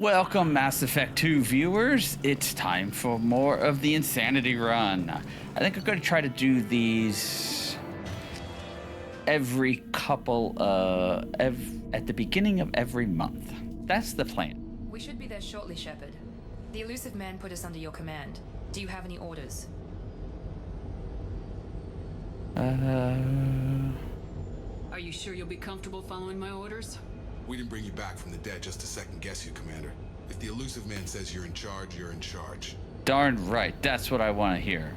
Welcome, Mass Effect 2 viewers. It's time for more of the Insanity Run. I think I'm going to try to do these every couple, at the beginning of every month. That's the plan. We should be there shortly, Shepard. The Illusive Man put us under your command. Do you have any orders? Are you sure you'll be comfortable following my orders? We didn't bring you back from the dead just to second guess you, Commander. If the Illusive Man says you're in charge, you're in charge. Darn right. That's what I want to hear.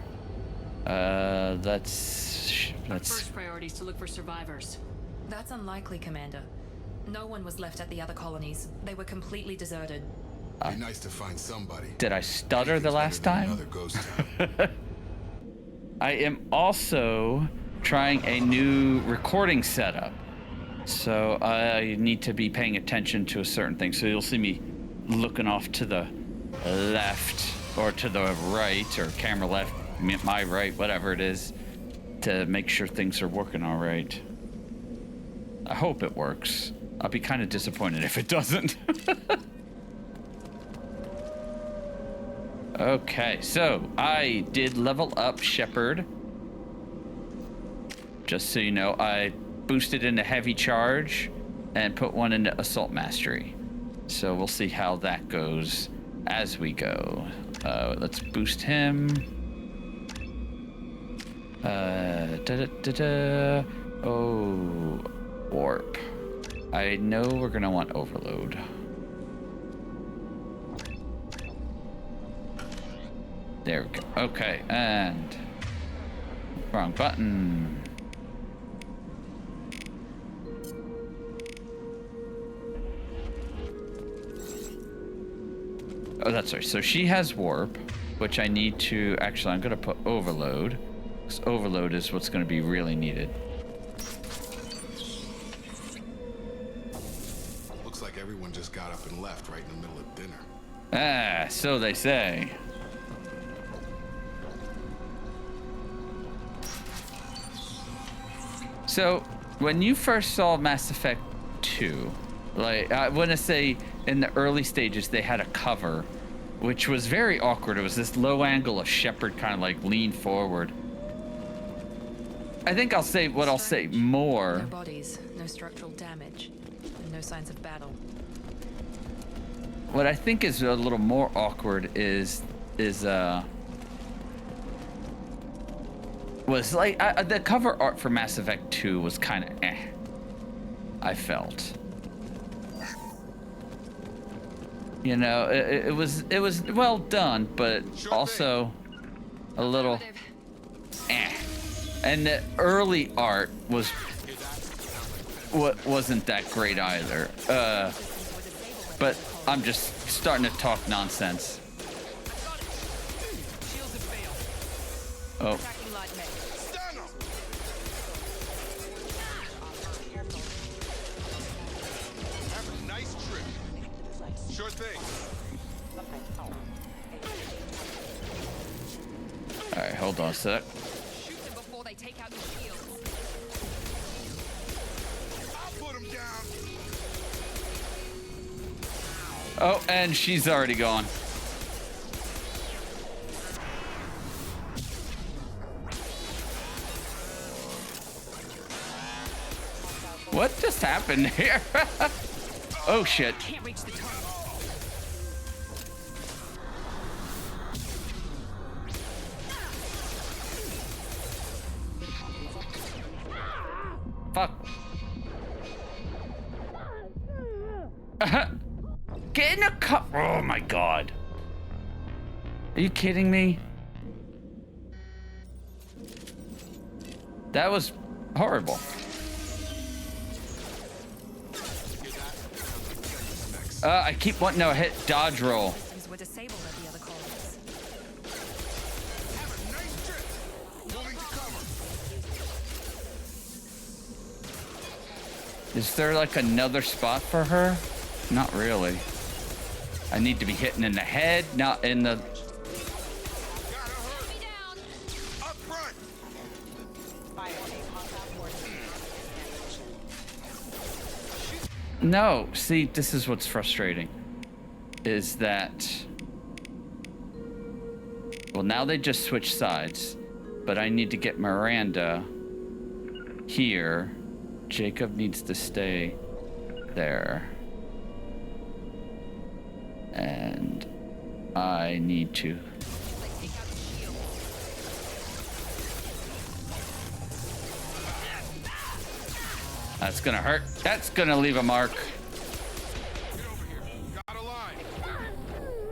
Let's... First priority is to look for survivors. That's unlikely, Commander. No one was left at the other colonies. They were completely deserted. Be nice to find somebody. Did I stutter the last time? Another ghost town. I am also trying a new recording setup. So I need to be paying attention to a certain thing. So you'll see me looking off to the left or to the right, or camera left, my right, whatever it is, to make sure things are working all right. I hope it works. I'll be kind of disappointed if it doesn't. Okay, so I did level up Shepard. Just so you know, I boosted into heavy charge and put one into assault mastery. So we'll see how that goes as we go. Let's boost him. Oh, warp. I know we're gonna want overload. There we go. Okay, and wrong button. Oh, that's right. So she has warp, which I need to... Actually, I'm going to put overload, because overload is what's going to be really needed. Looks like everyone just got up and left right in the middle of dinner. Ah, so they say. So, when you first saw Mass Effect 2, like, I want to say in the early stages, they had a cover, which was very awkward. It was this low angle of Shepard kind of like leaned forward. I think I'll say what I'll say more. No bodies, no structural damage, and no signs of battle. What I think is a little more awkward was like the cover art for Mass Effect 2 was kind of I felt. You know, it was well done, but also a little And the early art wasn't that great either. But I'm just starting to talk nonsense. Oh. Sure thing. All right, hold on a sec. Shoot them before they take out your shields. I'll put him down. Oh, and she's already gone. What just happened here? Oh shit. Can't reach the target. Fuck. Get in a cup. Oh my god. Are you kidding me? That was horrible. I keep wanting to hit dodge roll. These were disabled at the other colonies. Have a nice trip. Moving to cover. Is there like another spot for her? Not really. I need to be hitting in the head, not in the... Gotta hurry. Up front. No, see, this is what's frustrating. is that... Well, now they just switch sides. But I need to get Miranda here. Jacob needs to stay there. And I need to... That's gonna hurt. That's gonna leave a mark. Get over here. Got a line.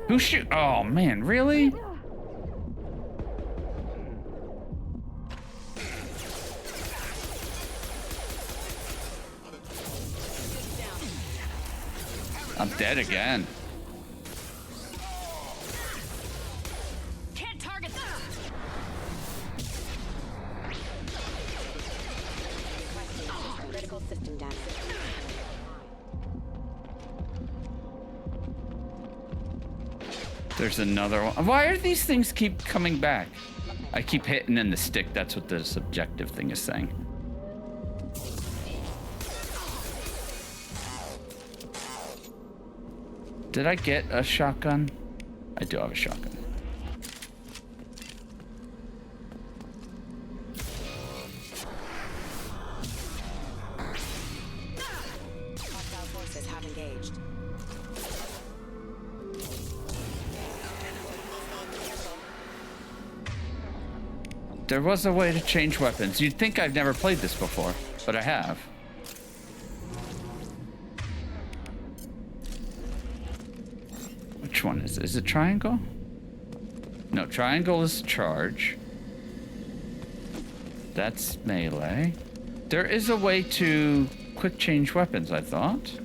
Who shoot? Oh man, really? I'm dead again. Can't target them. Critical system damage. There's another one. Why are these things keep coming back? I keep hitting in the stick. That's what the subjective thing is saying. Did I get a shotgun? I do have a shotgun. Hostile forces have engaged. There was a way to change weapons. You'd think I've never played this before, but I have. Which one is it? Is it triangle? No, triangle is charge. That's melee. There is a way to quick change weapons, I thought.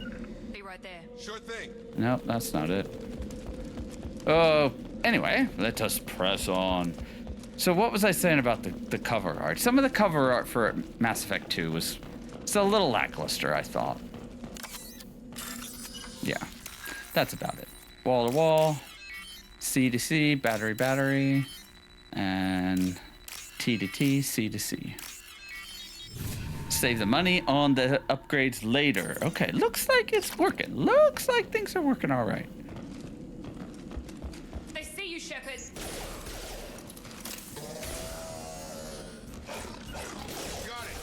Be right there. Sure thing. No, that's not it. Oh, anyway, let us press on. So what was I saying about the cover art? Some of the cover art for Mass Effect 2 was a little lackluster, I thought. Yeah, that's about it. Wall to wall, C to C, battery, battery, and T to T, C to C. Save the money on the upgrades later. Okay, looks like it's working. Looks like things are working all right. They see you, Shepard. Got it.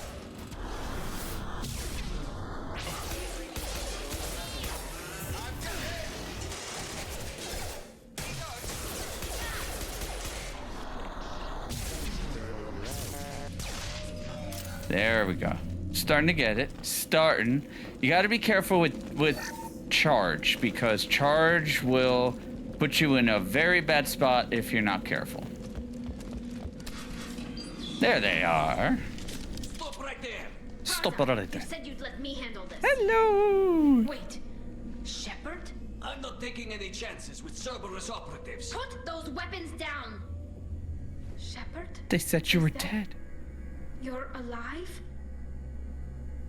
There we go. Starting to get it. Starting. You got to be careful with charge, because charge will put you in a very bad spot if you're not careful. There they are. Stop right there! Stop it right You there. said you'd let me handle this. Hello. Wait. Shepard? I'm not taking any chances with Cerberus operatives. Put those weapons down! Shepard? They said you were Is that- dead. You're alive?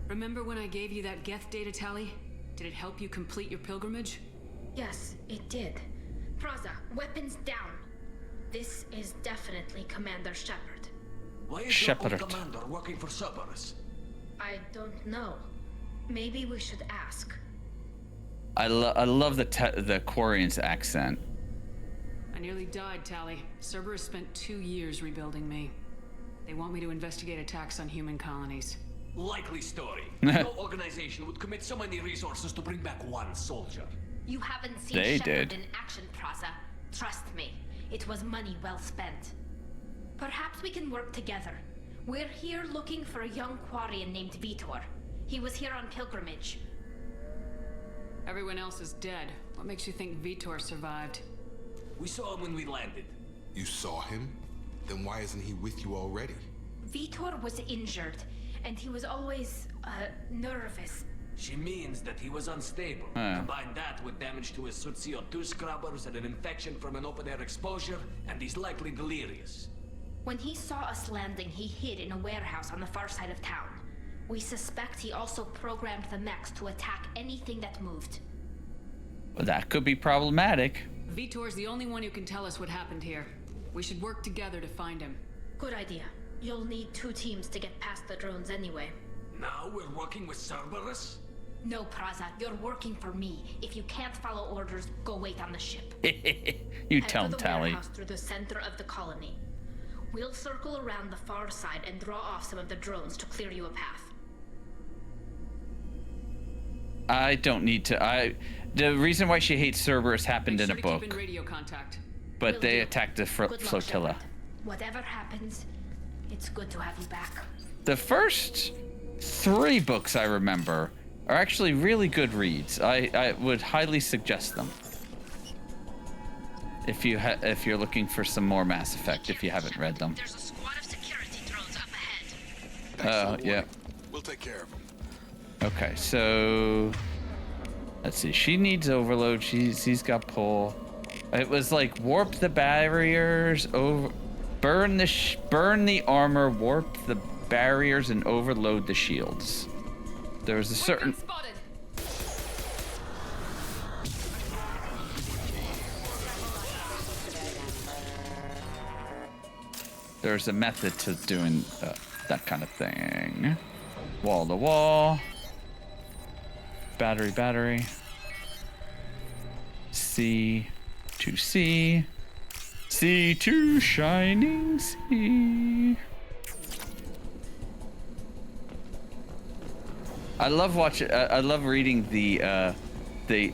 Remember when I gave you that Geth data tally? Did it help you complete your pilgrimage? Yes, it did. Praza, weapons down. This is definitely Commander Shepard. Why is Shepard. your old commander working for Cerberus? I don't know. Maybe we should ask. I love the Quarian's accent. I nearly died, Tally. Cerberus spent 2 years rebuilding me. They want me to investigate attacks on human colonies. Likely story. No organization would commit so many resources to bring back one soldier. You haven't seen They Shepard did. in action, Praza. Trust me, it was money well spent. Perhaps we can work together. We're here looking for a young Quarian named Veetor. He was here on pilgrimage. Everyone else is dead. What makes you think Veetor survived? We saw him when we landed. You saw him? Then why isn't he with you already? Veetor was injured, and he was always, nervous. She means that he was unstable. Combine that with damage to his suit CO2 scrubbers and an infection from an open-air exposure, and he's likely delirious. When he saw us landing, he hid in a warehouse on the far side of town. We suspect he also programmed the mechs to attack anything that moved. Well, that could be problematic. Veetor's the only one who can tell us what happened here. We should work together to find him. Good idea. You'll need 2 teams to get past the drones anyway. Now we're working with Cerberus? No, Praza, you're working for me. If you can't follow orders, go wait on the ship. You Head tell for him, the Tally. warehouse through the center of the colony. We'll circle around the far side and draw off some of the drones to clear you a path. I don't need to. The reason why she hates Cerberus happened Make in sure a to book, keep in radio contact. but Will they do. attacked the Good luck, flotilla. Shepard. Whatever happens, it's good to have you back. The first 3 books I remember are actually really good reads. I would highly suggest them. If you're looking for some more Mass Effect, if you haven't read them. There's a squad of security drones up ahead. Oh, yeah. We'll take care of them. Okay, so let's see. She needs overload. She's got pull. It was like warp the barriers, burn the armor, warp the barriers, and overload the shields. There was a certain. Spotted. There's a method to doing that kind of thing. Wall to wall. Battery. C to C. C to shining sea. I love watching. I love reading the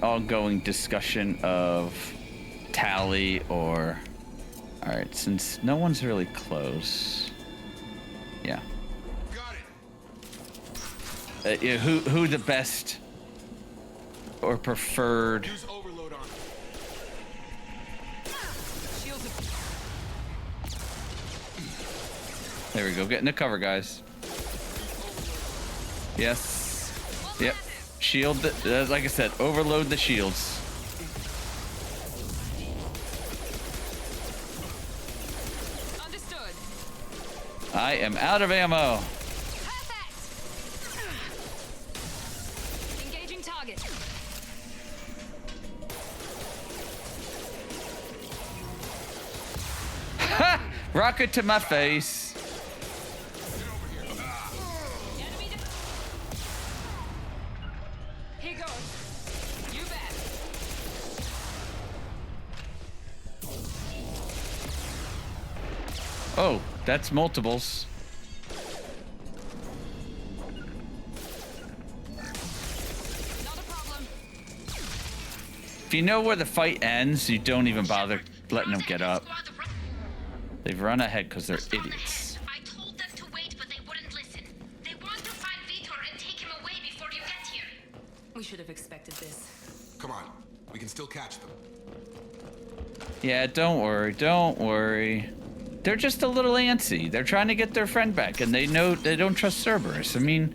ongoing discussion of Tally or. All right, since no one's really close. Yeah. Got it. Yeah, who the best or preferred? Use overload on it. There we go. Get in the cover, guys. Yes. Yep. Shield. Like I said, overload the shields. Understood. I am out of ammo. Perfect. Engaging target. Ha! Rocket to my face. Enemy down. Here goes. You bet. Oh, that's multiples. Not a problem. If you know where the fight ends, you don't even bother letting them get up. They've run ahead because they're idiots. I told them to wait, but they wouldn't listen. They want to find Veetor and take him away before you get here. We should have expected this. Come on. We can still catch them. Yeah, don't worry. They're just a little antsy. They're trying to get their friend back, and they know they don't trust Cerberus. I mean,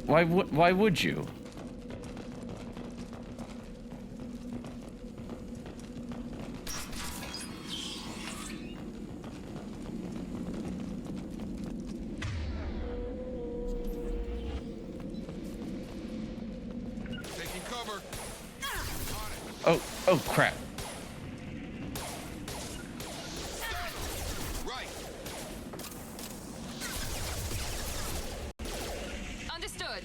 why would you? Taking cover. Oh crap. Right. Understood.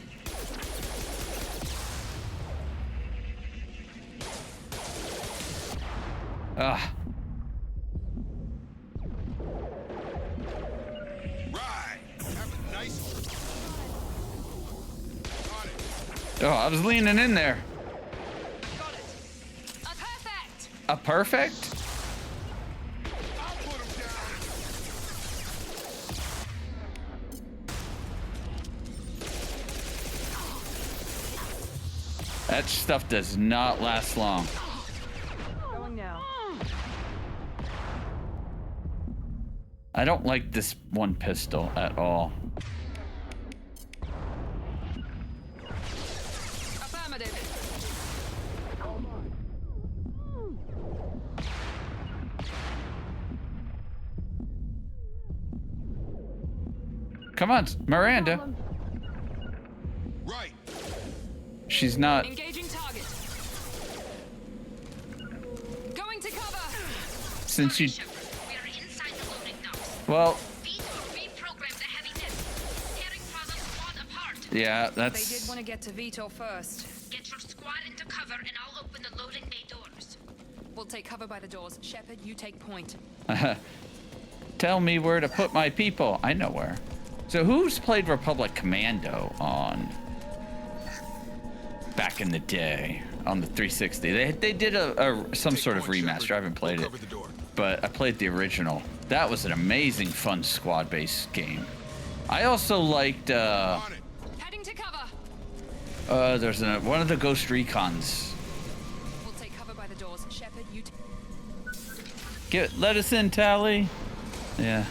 Ah. Right. Have a nice one. Got it. Oh, I was leaning in there. Got it. Perfect. A perfect? I'll put him down. That stuff does not last long. Going now. I don't like this one pistol at all. Affirmative. Come on, Miranda. Right. She's not. Engaging target. Going to cover. Since you. We are inside the loading docks. Well, Veetor reprogrammed the heavy nest, tearing Praza's squad apart. Yeah, They did that's... want to get to Veetor first. Get your squad into cover and I'll open the loading bay doors. We'll take cover by the doors. Shepard, you take point. Tell me where to put my people. I know where. So who's played Republic Commando on... back in the day on the 360? They did some sort of remaster. I haven't played it, but I played the original. That was an amazing, fun squad-based game. I also liked... Heading to cover. there's one of the Ghost Recons. We'll take cover by the doors. Shepard, you Let us in, Tally. Yeah.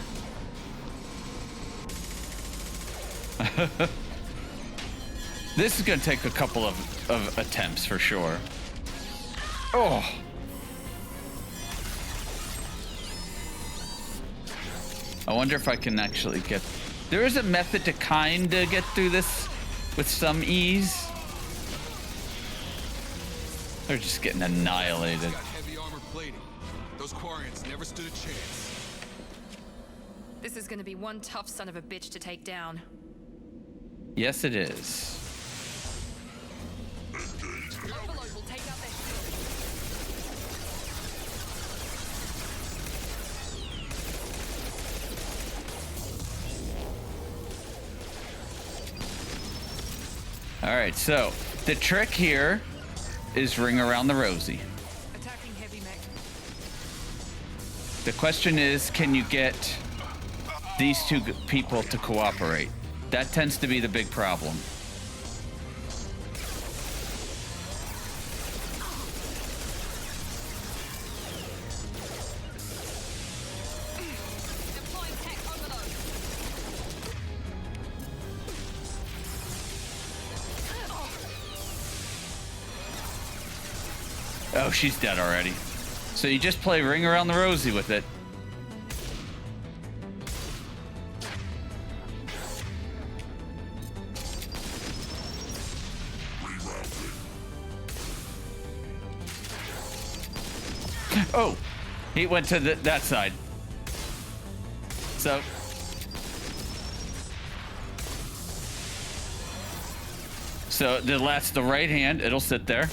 This is gonna take a couple of attempts for sure. Oh. I wonder if I can actually get... There is a method to kinda get through this with some ease. They're just getting annihilated. Got heavy armor plating. Those Quarians never stood a chance. This is going to be one tough son of a bitch to take down. Yes, it is. Overload will take out their shield. All right, so the trick here is ring around the rosy. Attacking heavy mech. The question is, can you get these two people to cooperate? That tends to be the big problem. Deploying tech overload. Oh, she's dead already. So you just play ring around the rosy with it. Oh, he went to that side. So. So that's the right hand. It'll sit there.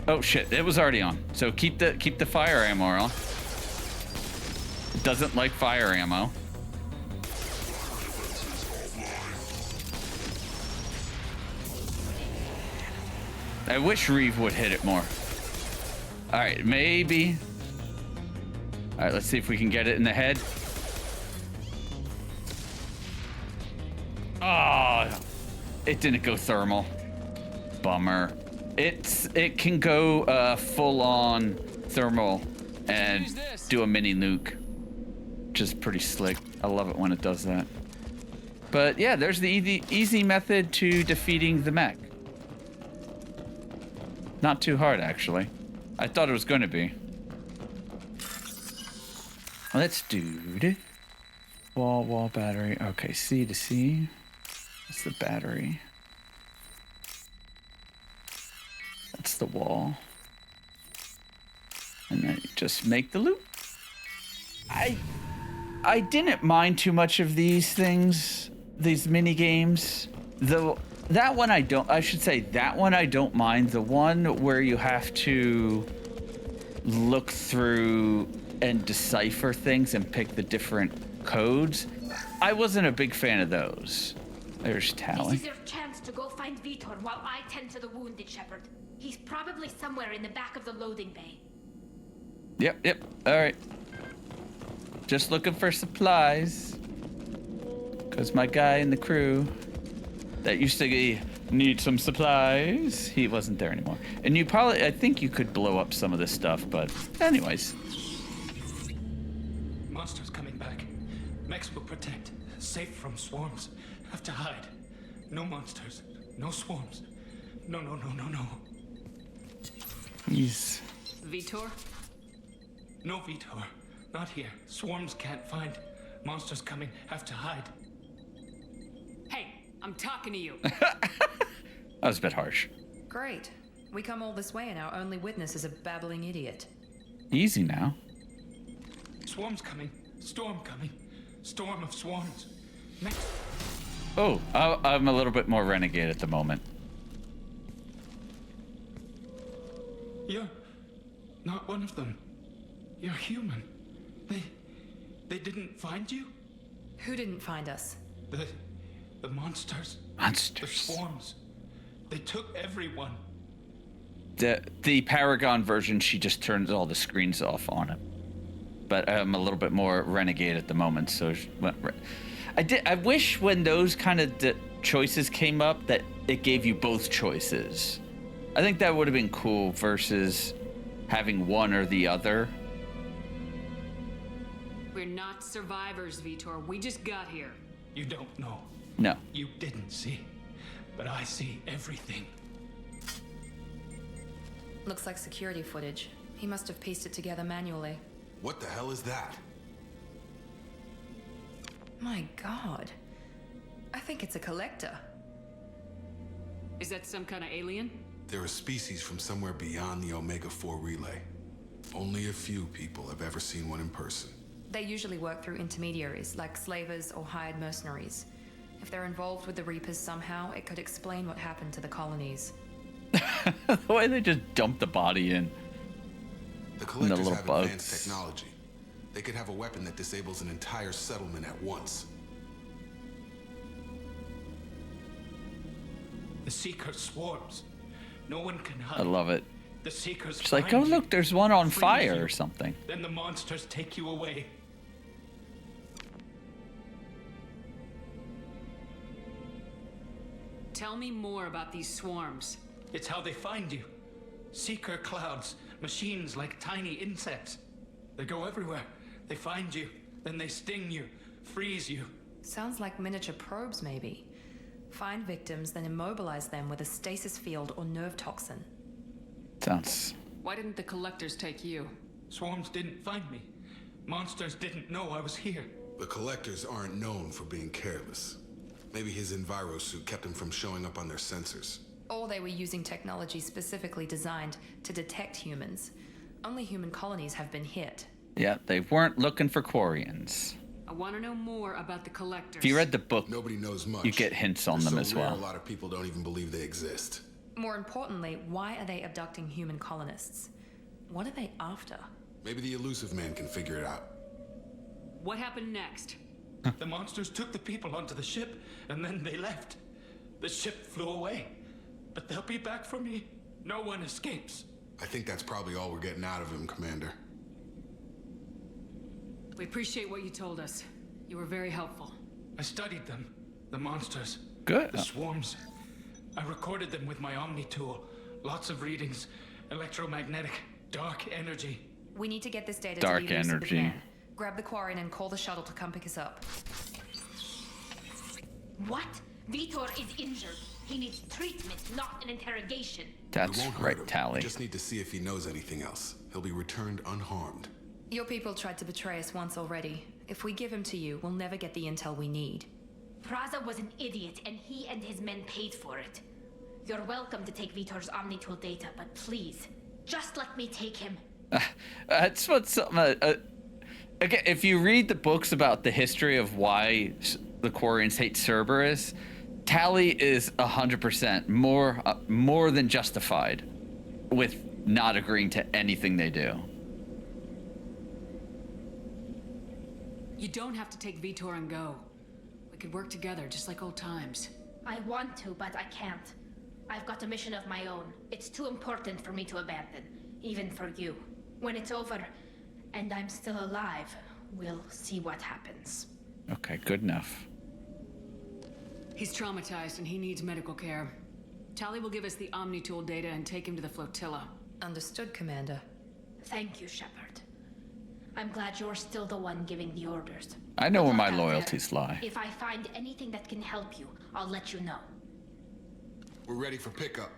Oh shit! It was already on. So keep the fire ammo on. It doesn't like fire ammo. I wish Reeve would hit it more. All right, maybe. All right, let's see if we can get it in the head. Oh, it didn't go thermal. Bummer. It can go full on thermal and do a mini nuke, which is pretty slick. I love it when it does that. But yeah, there's the easy method to defeating the mech. Not too hard, actually. I thought it was going to be. Let's do it. Wall battery. Okay, C to C. That's the battery. That's the wall. And then you just make the loop. I didn't mind too much of these things, these mini games. That one I don't mind. The one where you have to look through and decipher things and pick the different codes, I wasn't a big fan of those. There's Tally. This is your chance to go find Veetor while I tend to the wounded Shepard. He's probably somewhere in the back of the loading bay. Yep. All right. Just looking for supplies. Because my guy in the crew that used to need some supplies, he wasn't there anymore. And I think you could blow up some of this stuff, but anyways. Monsters coming back. Mechs will protect. Safe from swarms. Have to hide. No monsters. No swarms. No. He's... Veetor? No Veetor. Not here. Swarms can't find. Monsters coming. Have to hide. Hey, I'm talking to you. That was a bit harsh. Great. We come all this way and our only witness is a babbling idiot. Easy now. Swarm's coming. Storm coming. Storm of swarms. Mech. Oh, I'm a little bit more renegade at the moment. You're not one of them. You're human. They didn't find you? Who didn't find us? The monsters. The Monsters. swarms. They took everyone. The Paragon version, she just turns all the screens off on it. But I'm a little bit more renegade at the moment, so I wish when those kind of choices came up that it gave you both choices. I think that would have been cool versus having one or the other. We're not survivors, Veetor. We just got here. You don't know. No. You didn't see. But I see everything. Looks like security footage. He must have pieced it together manually. What the hell is that? My god. I think it's a collector. Is that some kind of alien? They're a species from somewhere beyond the Omega-4 relay. Only a few people have ever seen one in person. They usually work through intermediaries, like slavers or hired mercenaries. If they're involved with the Reapers somehow, it could explain what happened to the colonies. The way they just dumped the body in. The collectors little have bugs. advanced technology. They could have a weapon that disables an entire settlement at once. The Seeker swarms. No one can hide. I love it. The Seekers It's like, find oh you, look, there's one on freeze fire you, or something. Then the monsters take you away. Tell me more about these swarms. It's how they find you. Seeker clouds, machines like tiny insects. They go everywhere. They find you, then they sting you, freeze you. Sounds like miniature probes, maybe. Find victims, then immobilize them with a stasis field or nerve toxin. Sounds. Why didn't the collectors take you? Swarms didn't find me. Monsters didn't know I was here. The collectors aren't known for being careless. Maybe his enviro suit kept him from showing up on their sensors. Or they were using technology specifically designed to detect humans. Only human colonies have been hit. Yeah, they weren't looking for Quarians. I want to know more about the collectors. If you read the book, Nobody knows much. you get hints on They're them so as rare, well. A lot of people don't even believe they exist. More importantly, why are they abducting human colonists? What are they after? Maybe the Illusive Man can figure it out. What happened next? The monsters took the people onto the ship, and then they left. The ship flew away. But they'll be back for me. No one escapes. I think that's probably all we're getting out of him, Commander. We appreciate what you told us. You were very helpful. I studied them. The monsters. Good. The swarms. I recorded them with my Omni tool. Lots of readings. Electromagnetic. Dark energy. We need to get this data Dark to the Illusive energy. Man. Grab the Quarian and call the shuttle to come pick us up. What? Veetor is injured. He needs treatment, not an interrogation. That's We won't hurt right, him. Tally. We just need to see if he knows anything else. He'll be returned unharmed. Your people tried to betray us once already. If we give him to you, we'll never get the intel we need. Praza was an idiot, and he and his men paid for it. You're welcome to take Veetor's Omnitool data, but please, just let me take him. That's what something. Again, if you read the books about the history of why the Quarians hate Cerberus, Tally is 100% more than justified with not agreeing to anything they do. You don't have to take Veetor and go. We could work together, just like old times. I want to, but I can't. I've got a mission of my own. It's too important for me to abandon, even for you. When it's over, and I'm still alive, we'll see what happens. Okay, good enough. He's traumatized and he needs medical care. Tally will give us the Omnitool data and take him to the flotilla. Understood, Commander. Thank you, Shepard. I'm glad you're still the one giving the orders. I know Good where my luck out there. loyalties lie. If I find anything that can help you, I'll let you know. We're ready for pickup.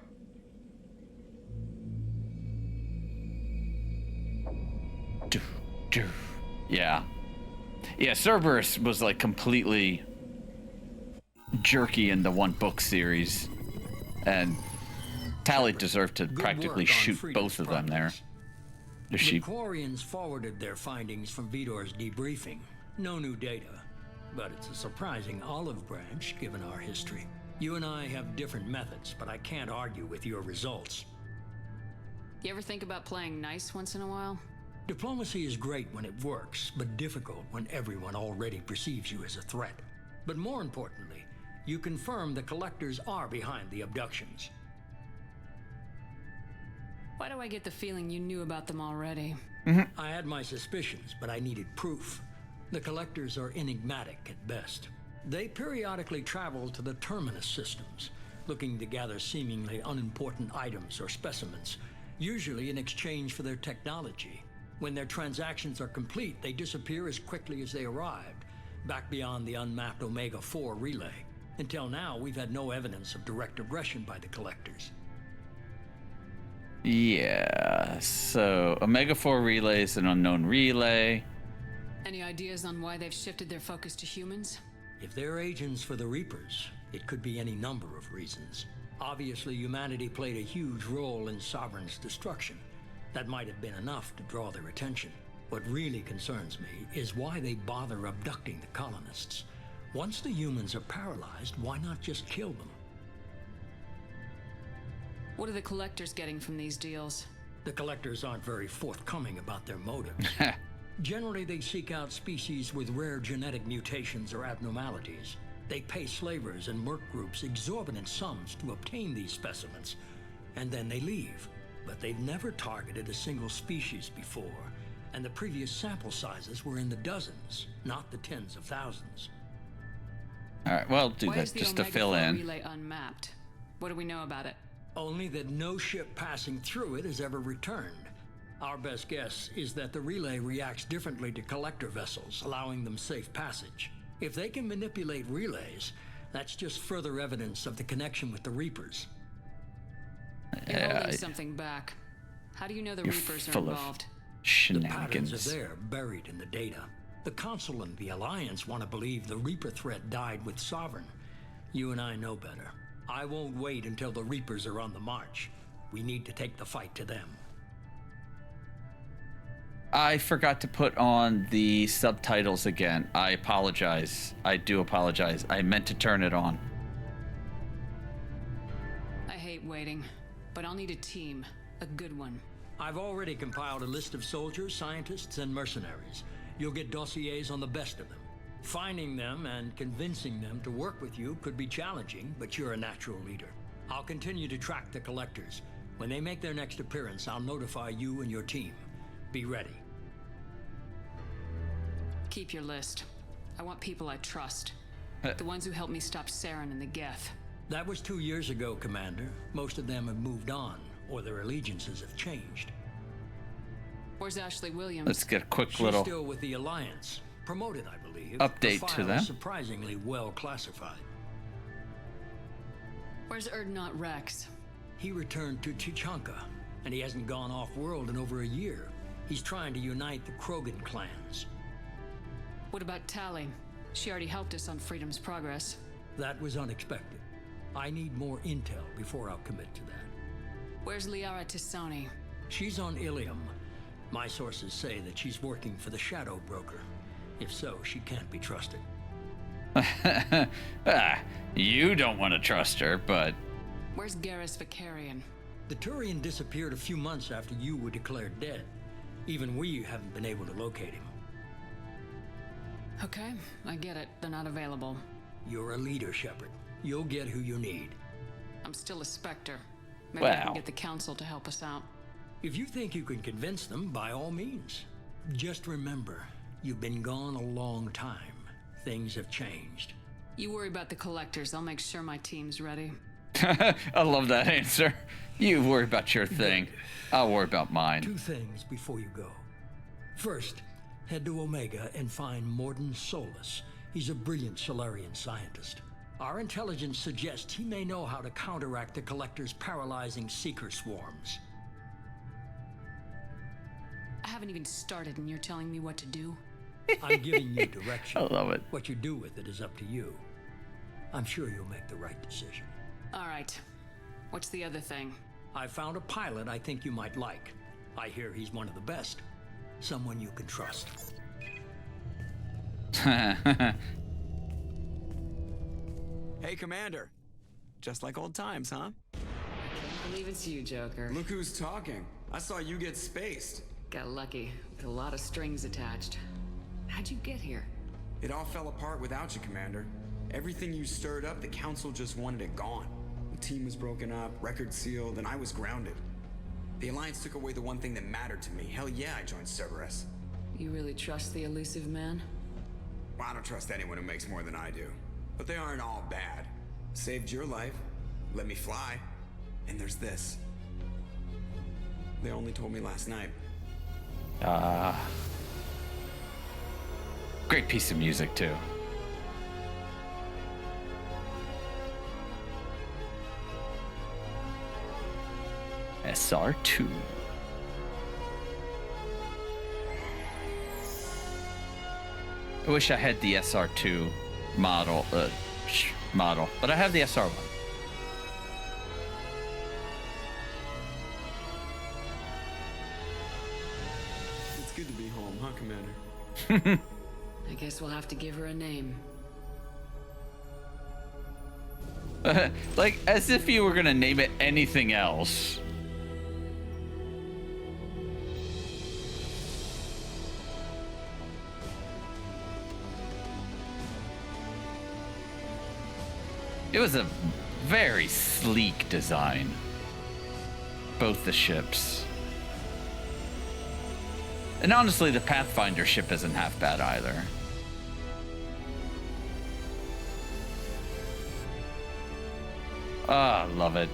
Yeah. Yeah, Cerberus was like completely jerky in the one book series. And Tally deserved to Good practically work on shoot Freedom's both of them there. progress. Does The she? Quarians forwarded their findings from Veetor's debriefing. No new data, but it's a surprising olive branch given our history. You and I have different methods, but I can't argue with your results. You ever think about playing nice once in a while? Diplomacy is great when it works, but difficult when everyone already perceives you as a threat. But more importantly, you confirm the collectors are behind the abductions. Why do I get the feeling you knew about them already? I had my suspicions, but I needed proof. The collectors are enigmatic at best. They periodically travel to the terminus systems, looking to gather seemingly unimportant items or specimens, usually in exchange for their technology. When their transactions are complete, they disappear as quickly as they arrived, back beyond the unmapped Omega-4 relay. Until now, we've had no evidence of direct aggression by the collectors. Yeah, so Omega-4 relay is an unknown relay. Any ideas on why they've shifted their focus to humans? If they're agents for the Reapers, it could be any number of reasons. Obviously, humanity played a huge role in Sovereign's destruction. That might have been enough to draw their attention. What really concerns me is why they bother abducting the colonists. Once the humans are paralyzed, why not just kill them? What are the collectors getting from these deals? The collectors aren't very forthcoming about their motives. Generally, they seek out species with rare genetic mutations or abnormalities. They pay slavers and merc groups exorbitant sums to obtain these specimens, and then they leave. But they've never targeted a single species before, and the previous sample sizes were in the dozens, not the tens of thousands. All right, well, do Why that is the just to Omega fill 4 in. relay unmapped? What do we know about it? Only that no ship passing through it has ever returned. Our best guess is that the relay reacts differently to collector vessels, allowing them safe passage. If they can manipulate relays, that's just further evidence of the connection with the Reapers. You're holding something back. How do you know the You're Reapers are full of involved? The patterns shenanigans. are there, buried in the data. The Council and the Alliance want to believe the Reaper threat died with Sovereign. You and I know better. I won't wait until the Reapers are on the march. We need to take the fight to them. I forgot to put on the subtitles again. I apologize. I do apologize. I meant to turn it on. I hate waiting, but I'll need a team. A good one. I've already compiled a list of soldiers, scientists, and mercenaries. You'll get dossiers on the best of them. Finding them and convincing them to work with you could be challenging, but you're a natural leader. I'll continue to track the collectors. When they make their next appearance, I'll notify you and your team. Be ready. Keep your list. I want people I trust. The ones who helped me stop Saren and the Geth. That was 2 years ago, Commander. Most of them have moved on, or their allegiances have changed. Where's Ashley Williams? Let's get a quick She's little still with the Alliance. Promoted, I believe. update The to file them. is surprisingly well classified. Where's Erdnot Rex? He returned to Chichanka, and he hasn't gone off-world in over a year. He's trying to unite the Krogan clans. What about Tally? She already helped us on Freedom's progress. That was unexpected. I need more intel before I'll commit to that. Where's Liara Tassoni? She's on Ilium. My sources say that she's working for the Shadow Broker. If so, she can't be trusted. You don't want to trust her, but Where's Garrus Vicarian? The Turian disappeared a few months after you were declared dead. Even we haven't been able to locate him. Okay, I get it. They're not available. You're a leader, Shepard. You'll get who you need. I'm still a Spectre. Maybe I Wow. can get the Council to help us out. If you think you can convince them, by all means. Just remember, you've been gone a long time. Things have changed. You worry about the collectors. I'll make sure my team's ready. I love that answer. You worry about your thing. I'll worry about mine. 2 things before you go. First, head to Omega and find Morden Solus. He's a brilliant Solarian scientist. Our intelligence suggests he may know how to counteract the Collector's paralyzing Seeker swarms. I haven't even started and you're telling me what to do? I'm giving you direction. I love it. What you do with it is up to you. I'm sure you'll make the right decision. All right. What's the other thing? I found a pilot I think you might like. I hear he's one of the best. Someone you can trust. Hey, Commander. Just like old times, huh? Can't believe it's you, Joker. Look who's talking. I saw you get spaced. Got lucky, with a lot of strings attached. How'd you get here? It all fell apart without you, Commander. Everything you stirred up, the Council just wanted it gone. The team was broken up, record sealed, and I was grounded. The Alliance took away the one thing that mattered to me. Hell yeah, I joined Cerberus. You really trust the Illusive Man? Well, I don't trust anyone who makes more than I do. But they aren't all bad. Saved your life, let me fly, and there's this. They only told me last night. Great piece of music, too. SR2. I wish I had the SR2 model, but I have the SR1. It's good to be home, huh, Commander? I guess we'll have to give her a name. Like, as if you were gonna name it anything else. It was a very sleek design. Both the ships. And honestly, the Pathfinder ship isn't half bad either. Ah, love it.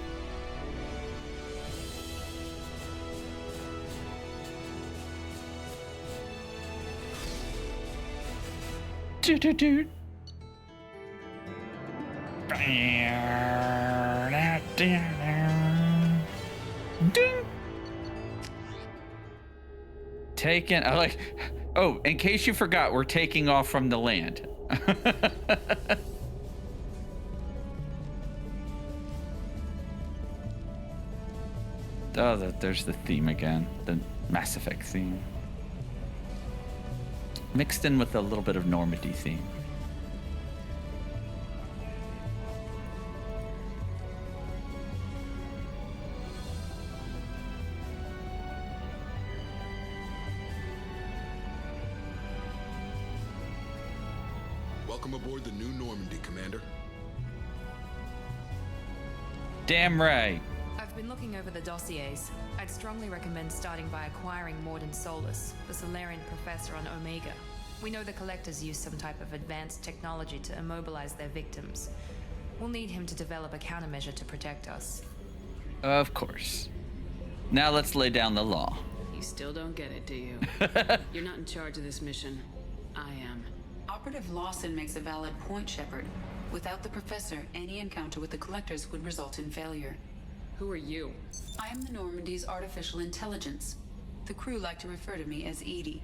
Do. Ding. Taken. I like. Oh, in case you forgot, we're taking off from the land. Oh, there's the theme again, the Mass Effect theme, mixed in with a little bit of Normandy theme. Welcome aboard the new Normandy, Commander. Damn right. I've been looking over the dossiers. I'd strongly recommend starting by acquiring Mordin Solus, the Solarian professor on Omega. We know the Collectors use some type of advanced technology to immobilize their victims. We'll need him to develop a countermeasure to protect us. Of course. Now let's lay down the law. You still don't get it, do you? You're not in charge of this mission. I am. Operative Lawson makes a valid point, Shepard. Without the Professor, any encounter with the Collectors would result in failure. Who are you? I am the Normandy's artificial intelligence. The crew like to refer to me as Edie.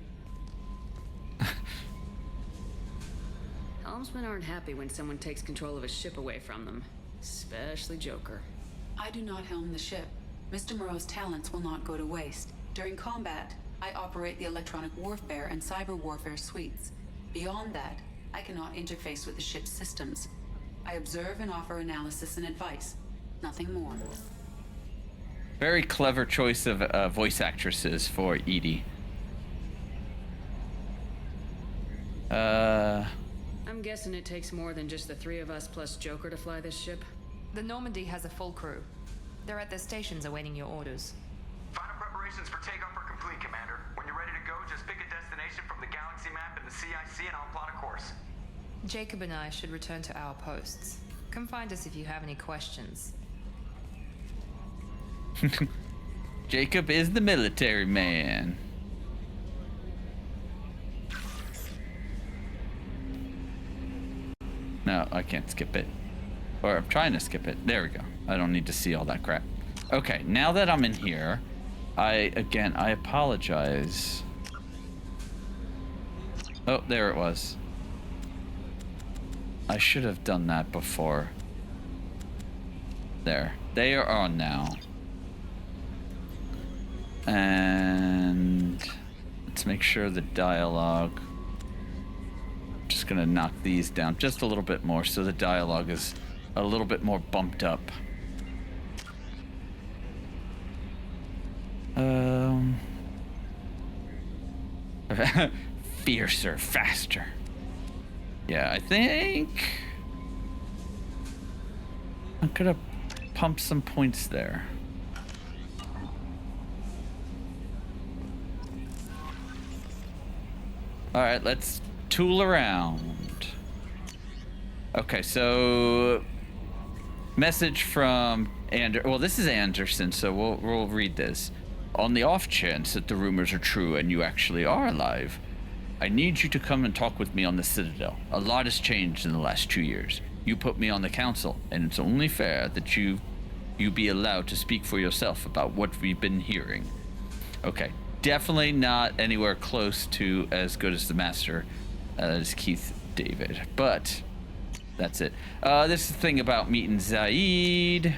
Helmsmen aren't happy when someone takes control of a ship away from them. Especially Joker. I do not helm the ship. Mr. Moreau's talents will not go to waste. During combat, I operate the electronic warfare and cyber warfare suites. Beyond that, I cannot interface with the ship's systems. I observe and offer analysis and advice. Nothing more. Very clever choice of voice actresses for Edie. I'm guessing it takes more than just the three of us plus Joker to fly this ship. The Normandy has a full crew. They're at their stations awaiting your orders. Final preparations for takeoff are complete, Commander. When you're ready to go, just pick a destination from the galaxy map and the CIC and I'll plot a course. Jacob and I should return to our posts. Come find us if you have any questions. Jacob is the military man. No, I can't skip it. Or I'm trying to skip it. There we go. I don't need to see all that crap. Okay, now that I'm in here, I apologize. Oh, there it was. I should have done that before. There. They are on now. And let's make sure the dialogue. I'm just gonna knock these down just a little bit more so the dialogue is a little bit more bumped up. Fiercer, faster. Yeah, I think I'm gonna pump some points there. All right, let's tool around. Okay, so message from well, this is Anderson, so we'll read this. On the off chance that the rumors are true and you actually are alive, I need you to come and talk with me on the Citadel. A lot has changed in the last 2 years. You put me on the council, and it's only fair that you be allowed to speak for yourself about what we've been hearing. Okay, definitely not anywhere close to as good as the Master as Keith David, but that's it. This is the thing about meeting Zaid.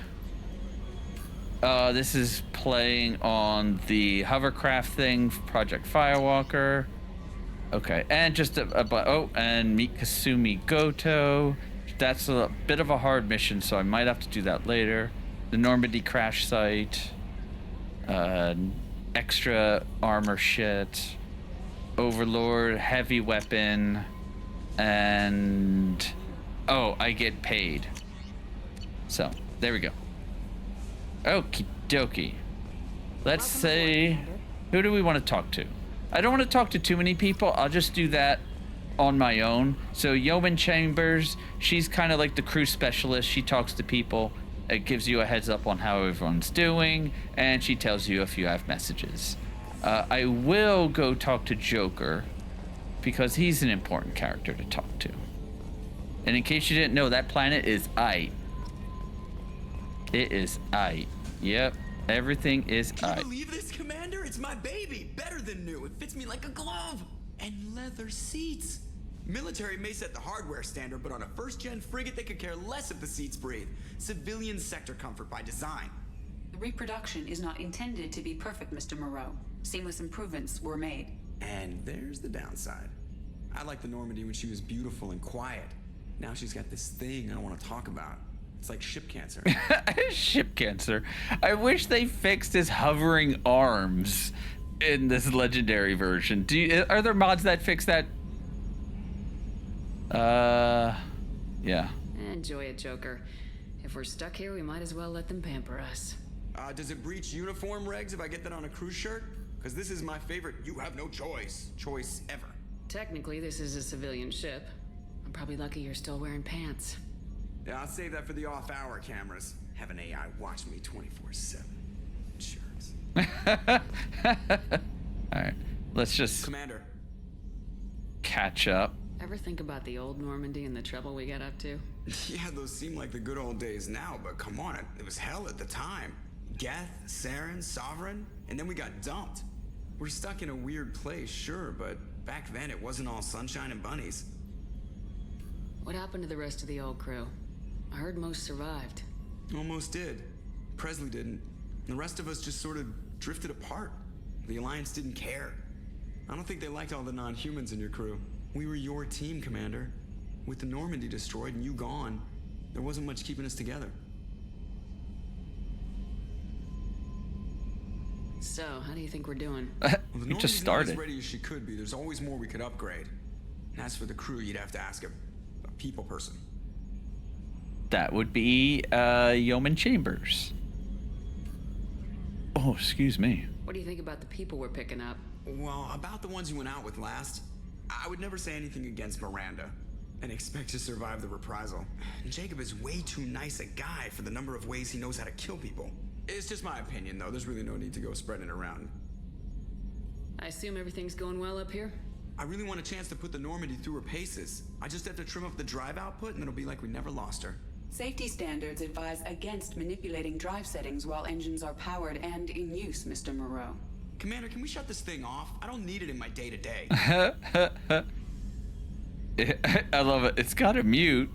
This is playing on the hovercraft thing, Project Firewalker. Okay, and just and meet Kasumi Goto. That's a bit of a hard mission, so I might have to do that later. The Normandy crash site. Extra armor shit. Overlord, heavy weapon. And... oh, I get paid. So, there we go. Okie dokie. Let's say... who do we want to talk to? I don't want to talk to too many people. I'll just do that on my own. So Yeoman Chambers, she's kind of like the crew specialist. She talks to people. It gives you a heads up on how everyone's doing, and she tells you if you have messages. I will go talk to Joker because he's an important character to talk to. And in case you didn't know, that planet is Ite. It is Ite. Yep, everything is Ite. Can you believe this, Commander? It's my baby. Better than new. It fits me like a glove. And leather seats. Military may set the hardware standard, but on a first-gen frigate, they could care less if the seats breathe. Civilian sector comfort by design. The reproduction is not intended to be perfect, Mr. Moreau. Seamless improvements were made. And there's the downside. I liked the Normandy when she was beautiful and quiet. Now she's got this thing I don't want to talk about. It's like ship cancer. Ship cancer. I wish they fixed his hovering arms in this legendary version. Are there mods that fix that? Yeah. Enjoy it, Joker. If we're stuck here, we might as well let them pamper us. Does it breach uniform regs if I get that on a cruise shirt? Because this is my favorite you have no choice ever. Technically, this is a civilian ship. I'm probably lucky you're still wearing pants. Yeah, I'll save that for the off-hour cameras. Have an AI watch me 24/7. Jerks. Alright, let's just... Commander. catch up. Ever think about the old Normandy and the trouble we got up to? Yeah, those seem like the good old days now, but come on, it was hell at the time. Geth, Saren, Sovereign, and then we got dumped. We're stuck in a weird place, sure, but back then it wasn't all sunshine and bunnies. What happened to the rest of the old crew? I heard most survived. Almost did. Presley didn't. The rest of us just sort of drifted apart. The Alliance didn't care. I don't think they liked all the non-humans in your crew. We were your team, Commander. With the Normandy destroyed and you gone, there wasn't much keeping us together. So, how do you think we're doing? Well, the We just Normandy's not started. as ready as she could be. There's always more we could upgrade. And as for the crew, you'd have to ask a people person. That would be Yeoman Chambers. Oh, excuse me. What do you think about the people we're picking up? Well, about the ones you went out with last, I would never say anything against Miranda and expect to survive the reprisal. Jacob is way too nice a guy for the number of ways he knows how to kill people. It's just my opinion, though. There's really no need to go spreading it around. I assume everything's going well up here? I really want a chance to put the Normandy through her paces. I just have to trim up the drive output and it'll be like we never lost her. Safety standards advise against manipulating drive settings while engines are powered and in use, Mr. Moreau. Commander, can we shut this thing off? I don't need it in my day-to-day. I love it. It's got a mute.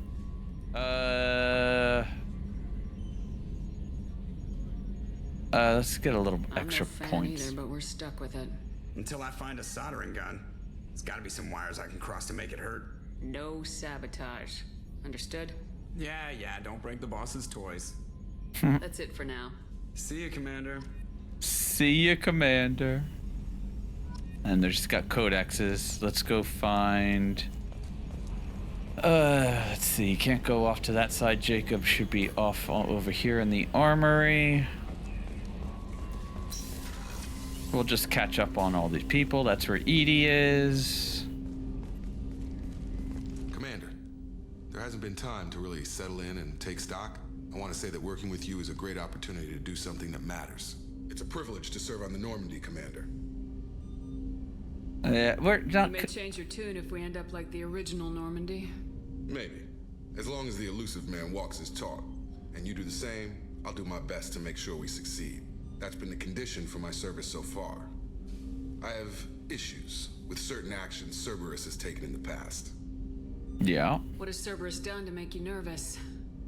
Let's get a little I'm extra no fan points. either, but we're stuck with it. Until I find a soldering gun. There's gotta be some wires I can cross to make it hurt. No sabotage. Understood? Yeah, don't break the boss's toys. That's it for now. See you, Commander. See ya, Commander. And there's got codexes. Let's go find... let's see. Can't go off to that side. Jacob should be off over here in the armory. We'll just catch up on all these people. That's where Edie is. Commander, there hasn't been time to really settle in and take stock. I want to say that working with you is a great opportunity to do something that matters. It's a privilege to serve on the Normandy, Commander. We're not... You may change your tune if we end up like the original Normandy. Maybe. As long as the Illusive Man walks his talk, and you do the same, I'll do my best to make sure we succeed. That's been the condition for my service so far. I have issues with certain actions Cerberus has taken in the past. Yeah. What has Cerberus done to make you nervous?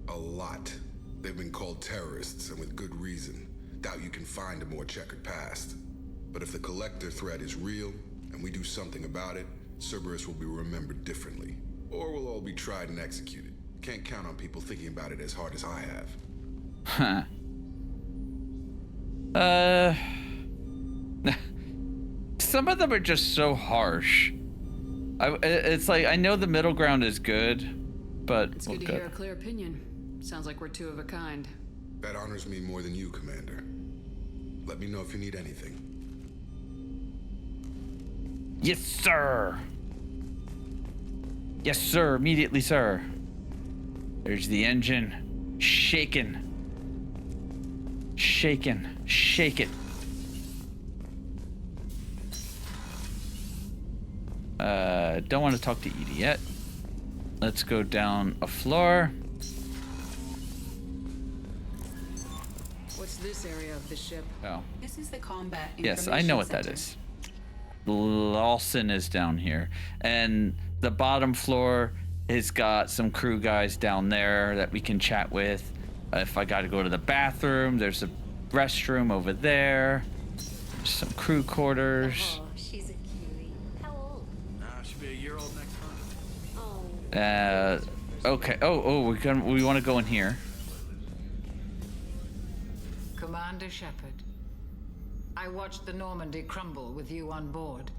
A lot. They've been called terrorists, and with good reason. Doubt you can find a more checkered past. But if the Collector threat is real, and we do something about it, Cerberus will be remembered differently. Or we'll all be tried and executed. Can't count on people thinking about it as hard as I have. Huh. Some of them are just so harsh. It's like, I know the middle ground is good, but... It's good to hear a clear opinion. Sounds like we're two of a kind. That honors me more than you, Commander. Let me know if you need anything. Yes, sir. Yes, sir. Immediately, sir. There's the engine. Shaking. Shaking. Shake it. Don't want to talk to Edie yet. Let's go down a floor. What's this area of the ship? Oh. This is the combat Yes, I know what that is. Lawson is down here. And the bottom floor has got some crew guys down there that we can chat with. If I got to go to the bathroom, there's a restroom over there. There's some crew quarters. Oh, she's a cutie. How old? She'll be a year old next month. Oh. Okay. We want to go in here. Commander Shepard, I watched the Normandy crumble with you on board.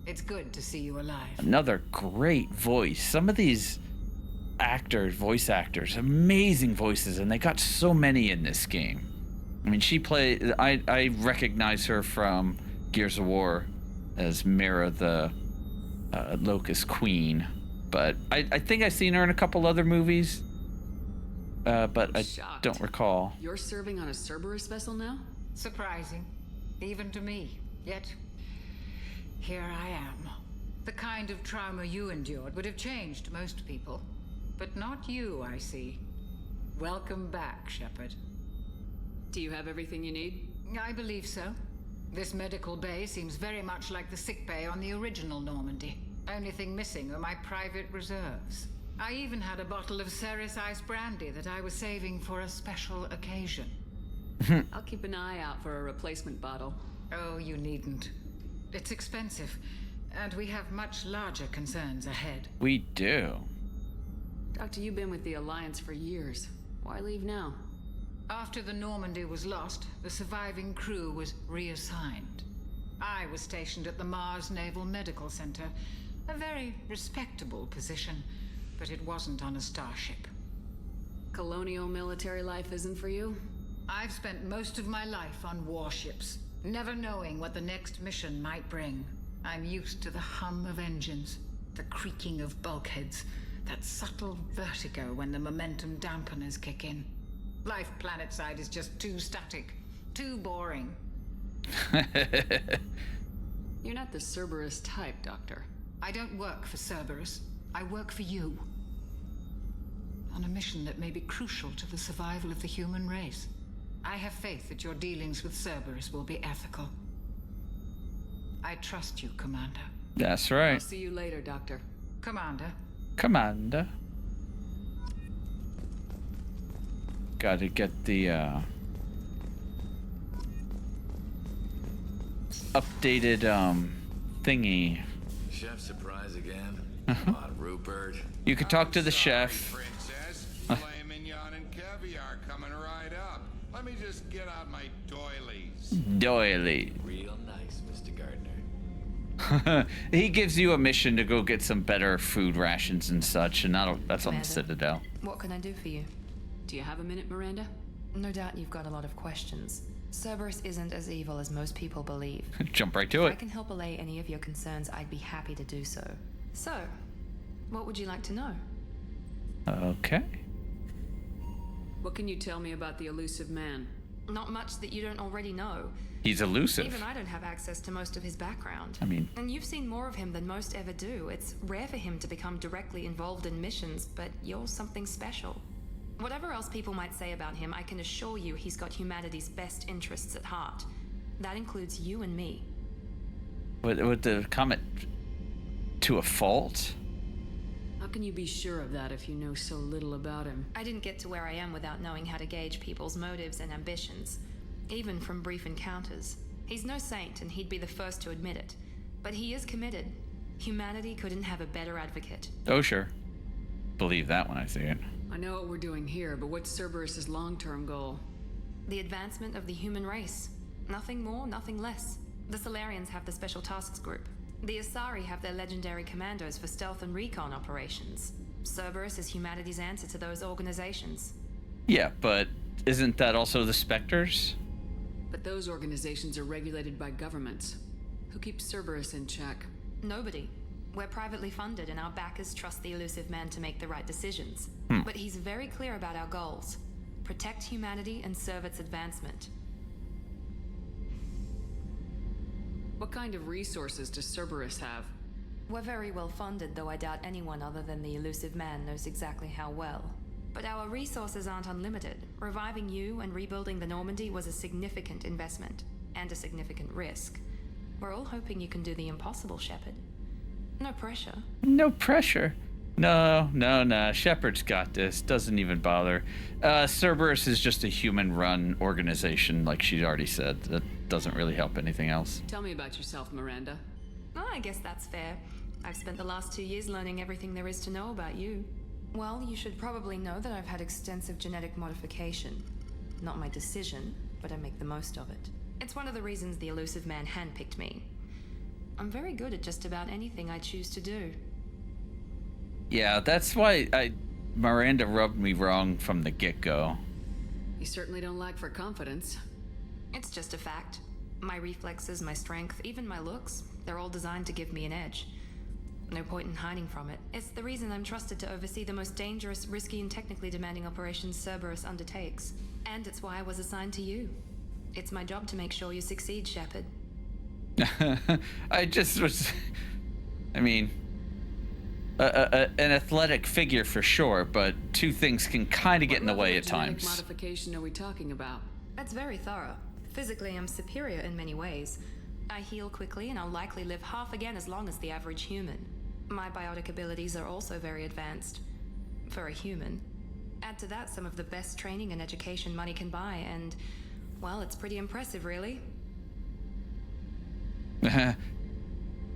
It's good to see you alive. Another great voice. Some of these voice actors, amazing voices, and they got so many in this game. I mean, I recognize her from Gears of War as Mira, the Locust Queen, but I think I've seen her in a couple other movies, but I don't recall. You're serving on a Cerberus vessel now? Surprising, even to me. Yet, here I am. The kind of trauma you endured would have changed most people. But not you, I see. Welcome back, Shepard. Do you have everything you need? I believe so. This medical bay seems very much like the sick bay on the original Normandy. Only thing missing are my private reserves. I even had a bottle of Ceres Ice brandy that I was saving for a special occasion. I'll keep an eye out for a replacement bottle. Oh, you needn't. It's expensive, and we have much larger concerns ahead. We do. Doctor, you've been with the Alliance for years. Why leave now? After the Normandy was lost, the surviving crew was reassigned. I was stationed at the Mars Naval Medical Center, a very respectable position, but it wasn't on a starship. Colonial military life isn't for you? I've spent most of my life on warships, never knowing what the next mission might bring. I'm used to the hum of engines, the creaking of bulkheads, that subtle vertigo when the momentum dampeners kick in. Life planetside is just too static, too boring. You're not the Cerberus type, Doctor. I don't work for Cerberus. I work for you. On a mission that may be crucial to the survival of the human race. I have faith that your dealings with Cerberus will be ethical. I trust you, Commander. That's right. I'll see you later, Doctor. Commander. Commander. Gotta get the updated thingy. Chef surprise again? Come on, Rupert. You could talk to the chef. Princess. Filet mignon and caviar coming right up. Let me just get out my doilies. Doily. Real nice, Mr. Gardner. He gives you a mission to go get some better food rations and such, and that's on the Citadel. What can I do for you? Do you have a minute, Miranda? No doubt you've got a lot of questions. Cerberus isn't as evil as most people believe. Jump right to If it. I can help allay any of your concerns, I'd be happy to do so. So, what would you like to know? Okay. What can you tell me about the Illusive Man? Not much that you don't already know. He's elusive. Even I don't have access to most of his background. I mean... And you've seen more of him than most ever do. It's rare for him to become directly involved in missions, but you're something special. Whatever else people might say about him, I can assure you he's got humanity's best interests at heart. That includes you and me. With the comment to a fault? How can you be sure of that if you know so little about him? I didn't get to where I am without knowing how to gauge people's motives and ambitions, even from brief encounters. He's no saint, and he'd be the first to admit it. But he is committed. Humanity couldn't have a better advocate. Oh, sure. Believe that when I see it. I know what we're doing here, but what's Cerberus's long-term goal? The advancement of the human race. Nothing more, nothing less. The Solarians have the Special Tasks Group. The Asari have their legendary commandos for stealth and recon operations. Cerberus is humanity's answer to those organizations. Yeah, but isn't that also the Spectres? But those organizations are regulated by governments. Who keeps Cerberus in check? Nobody. We're privately funded, and our backers trust the Illusive Man to make the right decisions. But he's very clear about our goals. Protect humanity and serve its advancement. What kind of resources does Cerberus have? We're very well funded, though I doubt anyone other than the Illusive Man knows exactly how well. But our resources aren't unlimited. Reviving you and rebuilding the Normandy was a significant investment, and a significant risk. We're all hoping you can do the impossible, Shepard. No pressure. No pressure. No. Shepard's got this. Doesn't even bother. Cerberus is just a human-run organization, like she already said. That doesn't really help anything else. Tell me about yourself, Miranda. Oh, I guess that's fair. I've spent the last 2 years learning everything there is to know about you. Well, you should probably know that I've had extensive genetic modification. Not my decision, but I make the most of it. It's one of the reasons the Illusive Man handpicked me. I'm very good at just about anything I choose to do. Yeah, that's why Miranda rubbed me wrong from the get-go. You certainly don't lack for confidence. It's just a fact. My reflexes, my strength, even my looks, they're all designed to give me an edge. No point in hiding from it. It's the reason I'm trusted to oversee the most dangerous, risky, and technically demanding operations Cerberus undertakes. And it's why I was assigned to you. It's my job to make sure you succeed, Shepard. I just was... I mean... an athletic figure for sure, but two things can kind of get in the way at times. What modification are we talking about? That's very thorough. Physically, I'm superior in many ways. I heal quickly, and I'll likely live half again as long as the average human. My biotic abilities are also very advanced. For a human. Add to that some of the best training and education money can buy, and... well, it's pretty impressive, really.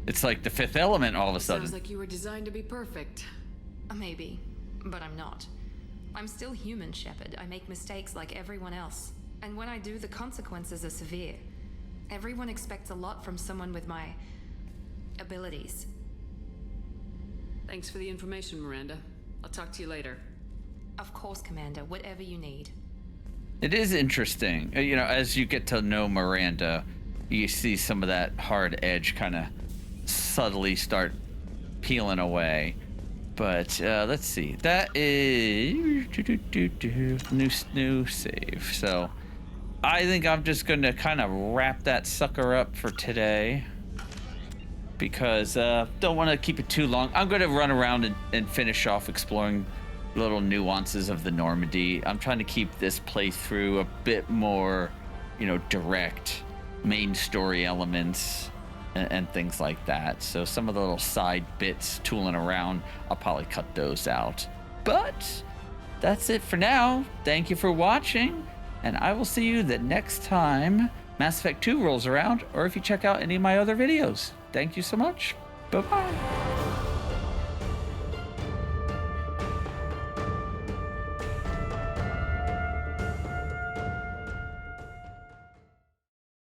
It's like the Fifth Element all of a sudden. Sounds like you were designed to be perfect. Maybe, but I'm not. I'm still human, Shepard. I make mistakes like everyone else. And when I do, the consequences are severe. Everyone expects a lot from someone with my... abilities. Thanks for the information, Miranda. I'll talk to you later. Of course, Commander. Whatever you need. It is interesting. You know, as you get to know Miranda, you see some of that hard edge kind of subtly start peeling away. But let's see. That is new save. So I think I'm just going to kind of wrap that sucker up for today, because don't want to keep it too long. I'm going to run around and finish off exploring little nuances of the Normandy. I'm trying to keep this playthrough a bit more, you know, direct, main story elements and things like that. So some of the little side bits tooling around, I'll probably cut those out. But that's it for now. Thank you for watching, and I will see you the next time Mass Effect 2 rolls around, or if you check out any of my other videos. Thank you so much. Bye-bye.